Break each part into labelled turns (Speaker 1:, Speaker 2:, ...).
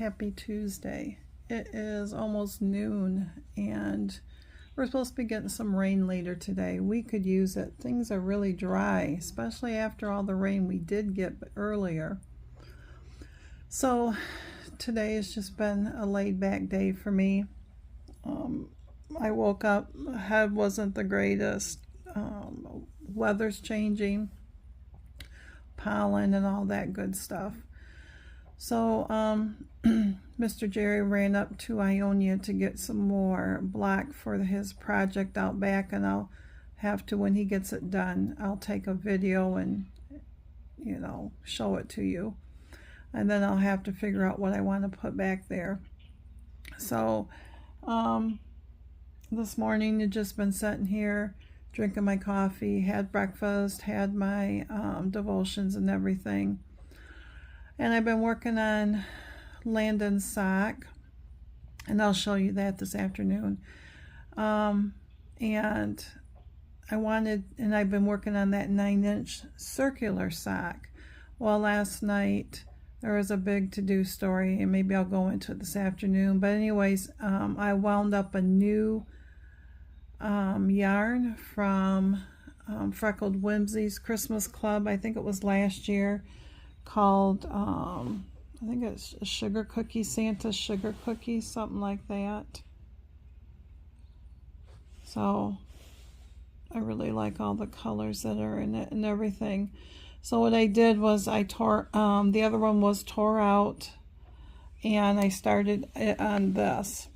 Speaker 1: happy Tuesday. It is almost noon and we're supposed to be getting some rain later today. We could use it. Things are really dry, especially after all the rain we did get earlier. So today has just been a laid back day for me. I woke up, head wasn't the greatest. Weather's changing, pollen and all that good stuff. So Mr. Jerry ran up to Ionia to get some more black for his project out back, and I'll have to, when he gets it done, I'll take a video and, you know, show it to you. And then I'll have to figure out what I want to put back there. So this morning I've just been sitting here drinking my coffee, had breakfast, had my devotions and everything. And I've been working on Landon's sock, and I'll show you that this afternoon. And I've been working on that 9-inch circular sock. Well, last night there was a big to-do story, and maybe I'll go into it this afternoon. But anyways, I wound up a new yarn from Freckled Whimsy's Christmas Club. I think it was last year, called I think it's a sugar cookie, Santa sugar cookie, something like that. So I really like all the colors that are in it and everything. So what I did was I tore the other one was tore out, and I started it on this.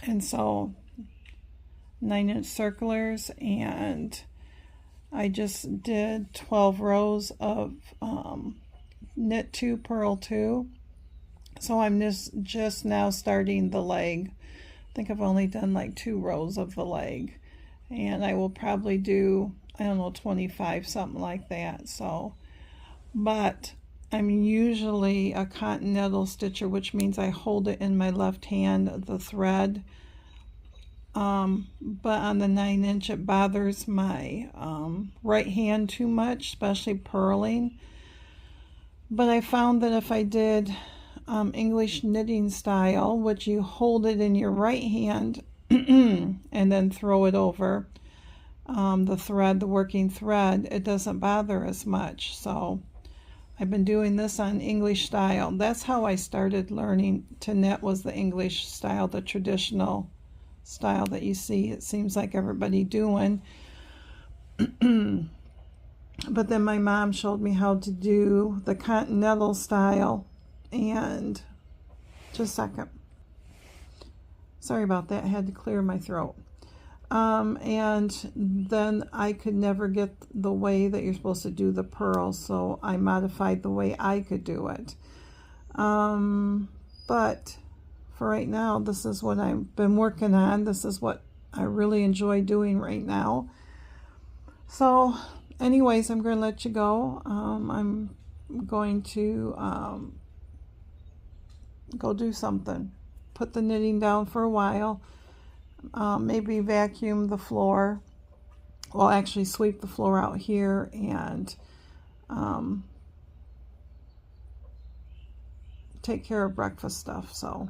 Speaker 1: And so 9-inch circulars, and I just did 12 rows of knit 2, purl 2. So I'm just now starting the leg. I think I've only done like 2 rows of the leg, and I will probably do, I don't know, 25, something like that. So, but I'm usually a continental stitcher, which means I hold it in my left hand, the thread. But on the 9-inch, it bothers my right hand too much, especially purling. But I found that if I did English knitting style, which you hold it in your right hand and then throw it over the thread, the working thread, it doesn't bother as much. So I've been doing this on English style. That's how I started learning to knit, was the English style, the traditional style that you see, it seems like everybody doing. But then my mom showed me how to do the continental style, and just a second, sorry about that, I had to clear my throat. And then I could never get the way that you're supposed to do the purl, so I modified the way I could do it. But for right now, this is what I've been working on. This is what I really enjoy doing right now. So anyways, I'm going to let you go. I'm going to go do something. Put the knitting down for a while. Maybe vacuum the floor. Well, actually sweep the floor out here, and take care of breakfast stuff. So,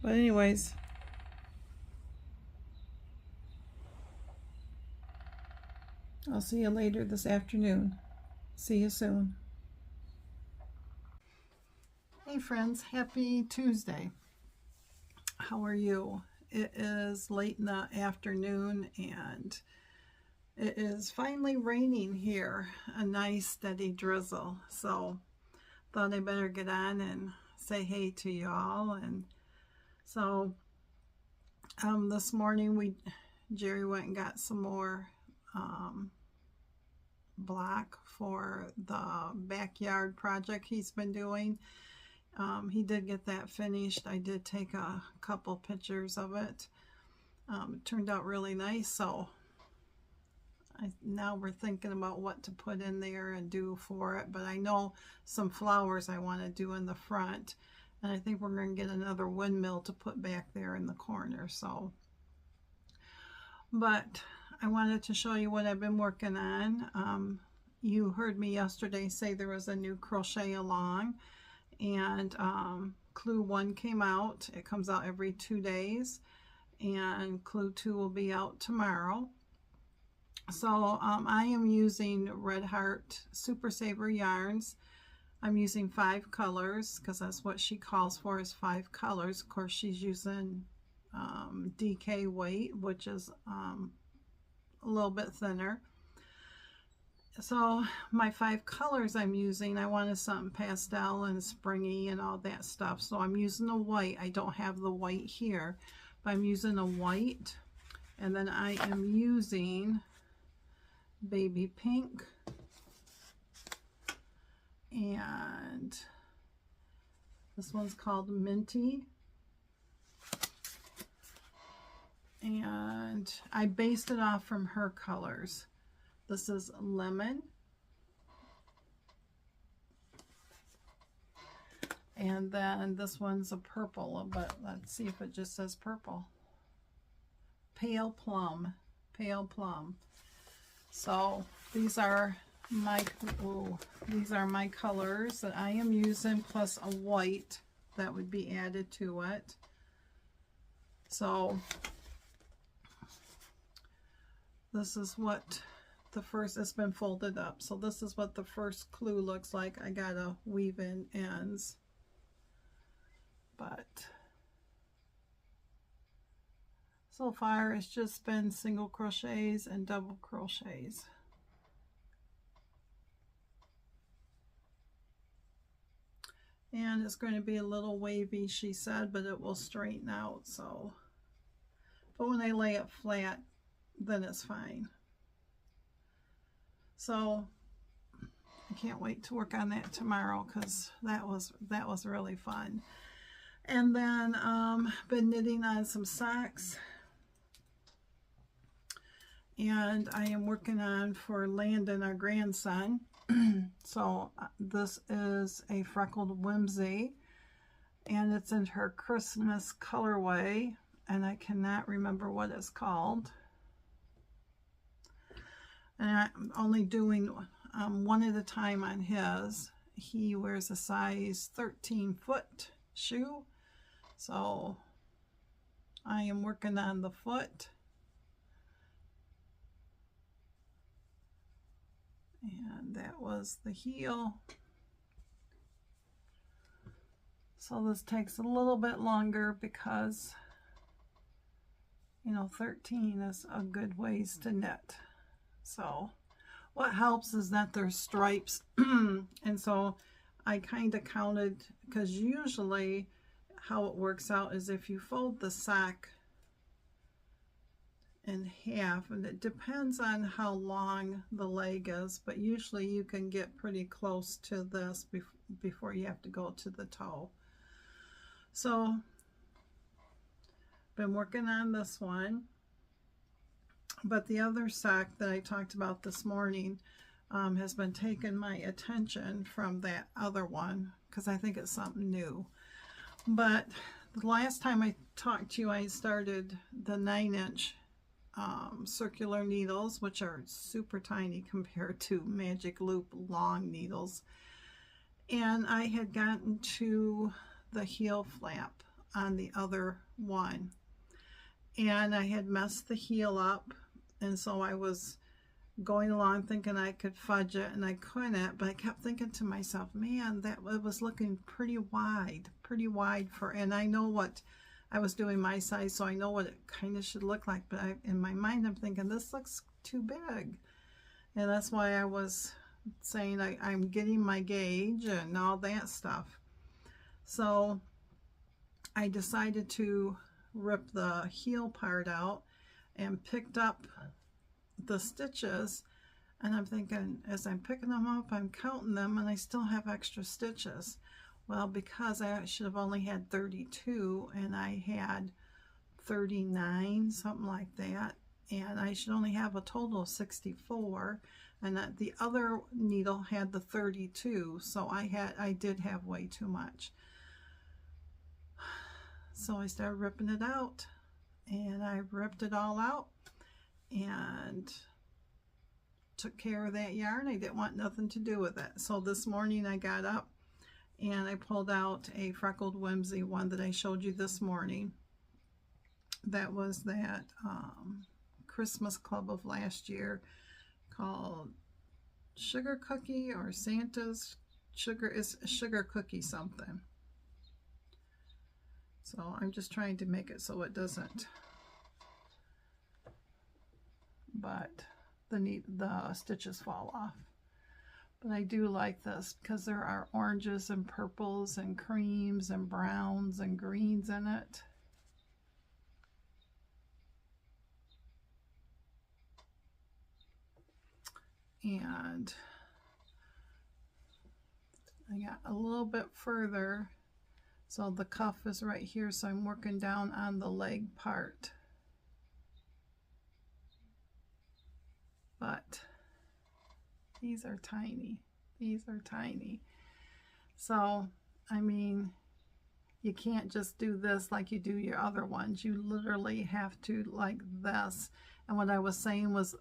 Speaker 1: but anyways, I'll see you later this afternoon. See you soon. Hey friends, happy Tuesday. How are you? It is late in the afternoon, and it is finally raining here. A nice steady drizzle. So thought I better get on and say hey to y'all. And so this morning Jerry went and got some more black for the backyard project he's been doing. He did get that finished. I did take a couple pictures of it. It turned out really nice, so now we're thinking about what to put in there and do for it. But I know some flowers I want to do in the front, and I think we're going to get another windmill to put back there in the corner. So, but I wanted to show you what I've been working on. You heard me yesterday say there was a new crochet along, and Clue 1 came out. It comes out every 2 days, and Clue 2 will be out tomorrow. So I am using Red Heart Super Saver yarns. I'm using 5 colors because that's what she calls for, is 5 colors. Of course, she's using DK weight, which is a little bit thinner. So my 5 colors I'm using, I wanted something pastel and springy and all that stuff. So I'm using a white. I don't have the white here, but I'm using a white. And then I am using baby pink. And this one's called Minty. And I based it off from her colors. This is Lemon. And then this one's a purple, but let's see if it just says purple. Pale Plum. Pale Plum. So these are my colors that I am using, plus a white that would be added to it. So this is what the first, it's been folded up. So this is what the first clue looks like. I gotta weave in ends, but so far it's just been single crochets and double crochets. And it's going to be a little wavy, she said, but it will straighten out. So, but when I lay it flat, then it's fine. So I can't wait to work on that tomorrow, because that was really fun. And then been knitting on some socks, and I am working on for Landon, our grandson. So this is a Freckled Whimsy, and it's in her Christmas colorway, and I cannot remember what it's called. And I'm only doing one at a time on his. He wears a size 13 foot shoe, so I am working on the foot. And that was the heel. So this takes a little bit longer because, you know, 13 is a good ways to knit. So what helps is that there's stripes. And so I kind of counted, because usually how it works out is if you fold the sock in half, and it depends on how long the leg is, but usually you can get pretty close to this before you have to go to the toe. So been working on this one, but the other sock that I talked about this morning has been taking my attention from that other one, because I think it's something new. But the last time I talked to you, I started the 9-inch circular needles, which are super tiny compared to Magic Loop long needles, and I had gotten to the heel flap on the other one, and I had messed the heel up, and so I was going along thinking I could fudge it, and I couldn't, but I kept thinking to myself, man, that it was looking pretty wide for, and I know what I was doing my size, so I know what it kind of should look like, but in my mind I'm thinking this looks too big, and that's why I was saying I'm getting my gauge and all that stuff. So I decided to rip the heel part out and picked up the stitches, and I'm thinking, as I'm picking them up, I'm counting them, and I still have extra stitches. Well, because I should have only had 32 and I had 39, something like that, and I should only have a total of 64, and that the other needle had the 32, so I did have way too much. So I started ripping it out, and I ripped it all out and took care of that yarn. I didn't want nothing to do with it. So this morning I got up And I pulled out a Freckled Whimsy one that I showed you this morning. That was that Christmas club of last year called Sugar Cookie or Santa's Sugar, is Sugar Cookie something. So I'm just trying to make it so it doesn't, but the stitches fall off. But I do like this because there are oranges and purples and creams and browns and greens in it. And I got a little bit further, so the cuff is right here, so I'm working down on the leg part. But these are tiny. These are tiny. So, I mean, you can't just do this like you do your other ones. You literally have to like this. And what I was saying was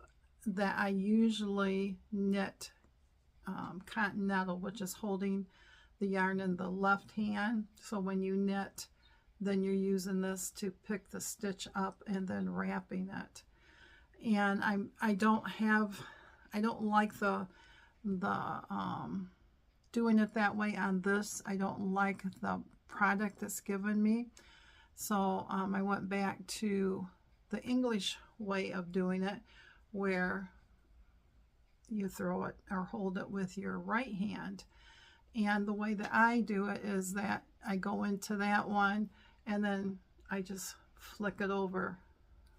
Speaker 1: that I usually knit continental, which is holding the yarn in the left hand. So when you knit, then you're using this to pick the stitch up and then wrapping it. And I don't like the doing it that way on this. I don't like the product that's given me. So I went back to the English way of doing it, where you throw it or hold it with your right hand. And the way that I do it is that I go into that one and then I just flick it over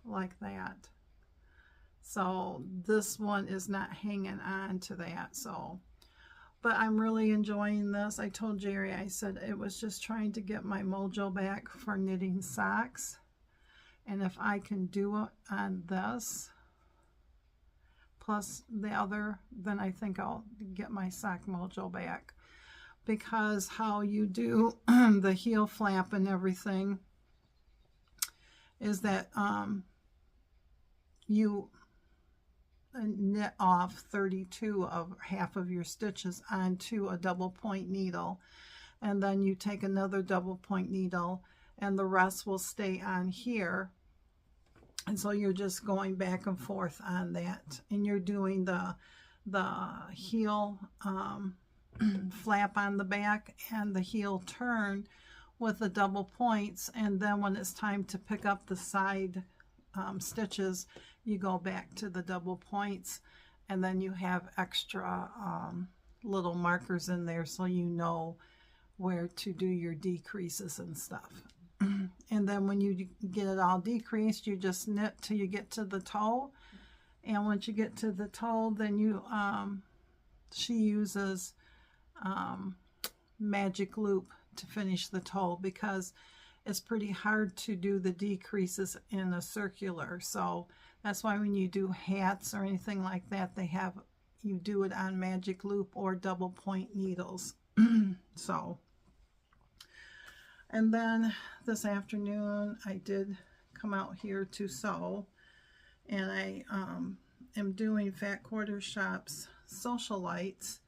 Speaker 1: like that. So this one is not hanging on to that. So, but I'm really enjoying this. I told Jerry, I said it was just trying to get my mojo back for knitting socks. And if I can do it on this, plus the other, then I think I'll get my sock mojo back. Because how you do the heel flap and everything is that you knit off 32 of half of your stitches onto a double point needle, and then you take another double point needle and the rest will stay on here. And so you're just going back and forth on that, and you're doing the heel flap on the back and the heel turn with the double points, and then when it's time to pick up the side stitches, you go back to the double points, and then you have extra little markers in there so you know where to do your decreases and stuff. And then when you get it all decreased, you just knit till you get to the toe, and once you get to the toe, then you she uses magic loop to finish the toe, because it's pretty hard to do the decreases in a circular. So that's why when you do hats or anything like that, they have you do it on magic loop or double point needles. So, and then this afternoon I did come out here to sew, and I am doing Fat Quarter Shop's Socialites,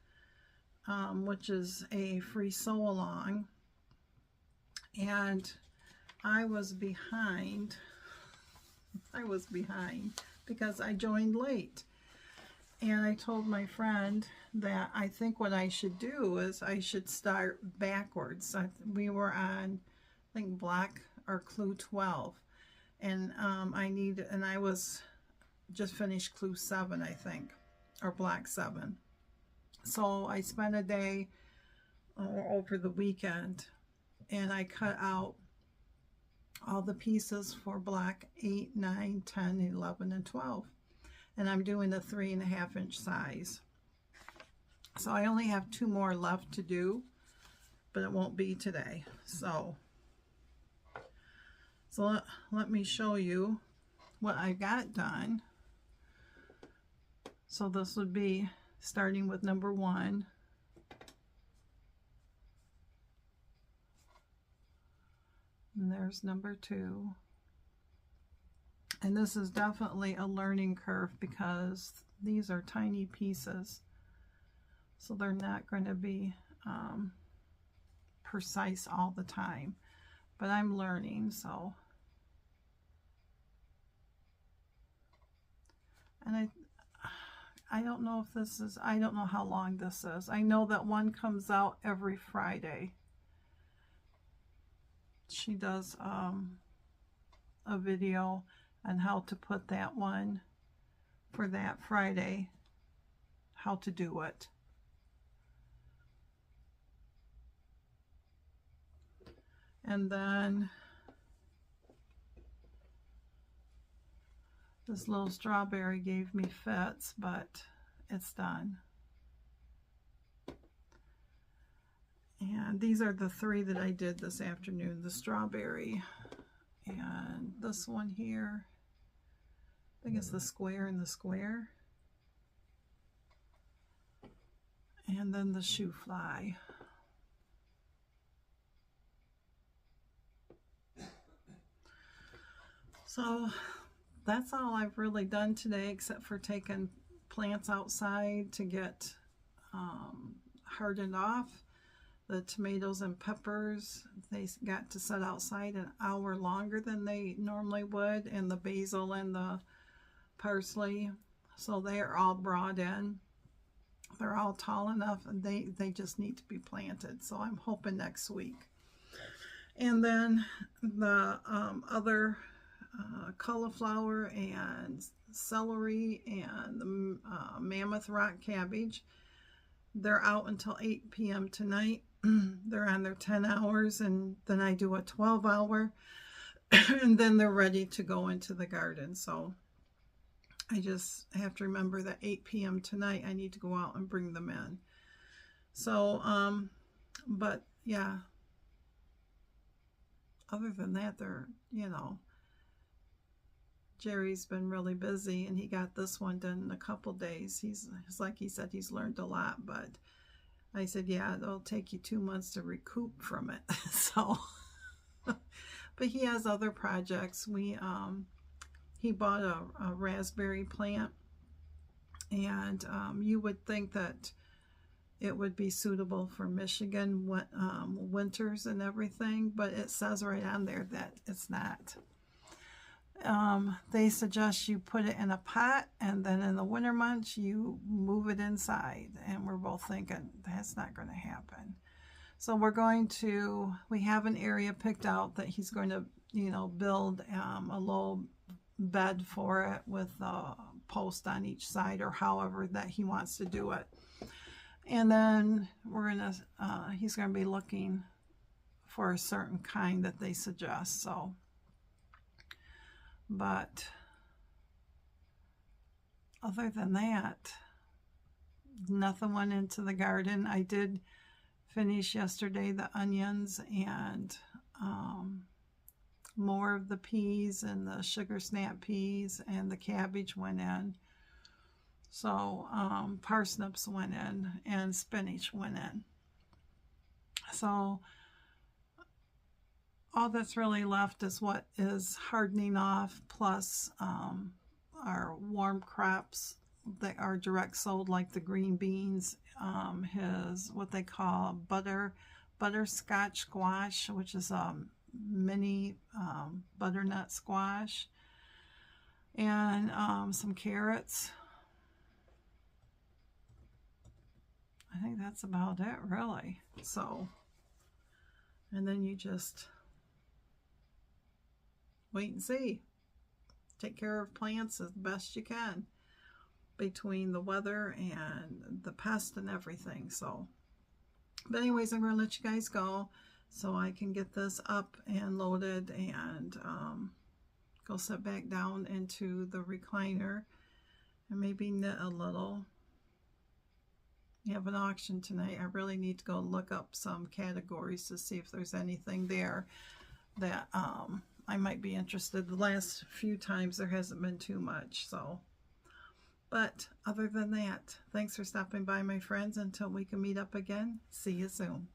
Speaker 1: which is a free sew along. And I was behind because I joined late. And I told my friend that I think what I should do is I should start backwards. We were on, I think, black or clue 12. And I was just finished clue 7, I think, or black 7. So I spent a day over the weekend, and I cut out all the pieces for black 8, 9, 10, 11, and 12. And I'm doing the 3.5 inch size. So I only have 2 more left to do, but it won't be today. So let me show you what I got done. So this would be starting with number 1. And there's number 2. And this is definitely a learning curve because these are tiny pieces. So they're not going to be precise all the time, but I'm learning, so. And I don't know if this is, I don't know how long this is. I know that one comes out every Friday. She does a video on how to put that one for that Friday, how to do it. And then this little strawberry gave me fits, but it's done. And these are the 3 that I did this afternoon, the strawberry, and this one here, I think it's the square and the square, and then the shoe fly. So that's all I've really done today, except for taking plants outside to get hardened off. The tomatoes and peppers, they got to sit outside an hour longer than they normally would, and the basil and the parsley, so they are all brought in. They're all tall enough, and they just need to be planted, so I'm hoping next week. And then the other cauliflower and celery and the mammoth rock cabbage, they're out until 8 p.m. tonight. They're on their 10 hours, and then I do a 12-hour, and then they're ready to go into the garden. So I just have to remember that 8 p.m. tonight I need to go out and bring them in. So but yeah, other than that, they're, you know, Jerry's been really busy, and he got this one done in a couple days. He's like he said, he's learned a lot, but I said, yeah, it'll take you 2 months to recoup from it. So, but he has other projects. He bought a raspberry plant, and you would think that it would be suitable for Michigan winters and everything, but it says right on there that it's not. They suggest you put it in a pot, and then in the winter months you move it inside, and we're both thinking that's not going to happen. So we have an area picked out that he's going to, you know, build a little bed for it with a post on each side, or however that he wants to do it. And then he's going to be looking for a certain kind that they suggest. So, but other than that, nothing went into the garden. I did finish yesterday the onions and more of the peas, and the sugar snap peas and the cabbage went in. So parsnips went in, and spinach went in. So all that's really left is what is hardening off, plus our warm crops that are direct sold, like the green beans, his what they call butterscotch squash, which is a mini butternut squash, and some carrots. I think that's about it, really. So, and then you just wait and see. Take care of plants as best you can between the weather and the pest and everything. So, but anyways, I'm going to let you guys go so I can get this up and loaded, and go sit back down into the recliner and maybe knit a little. We have an auction tonight. I really need to go look up some categories to see if there's anything there that I might be interested. The last few times there hasn't been too much. So, but other than that, thanks for stopping by, my friends. Until we can meet up again, see you soon.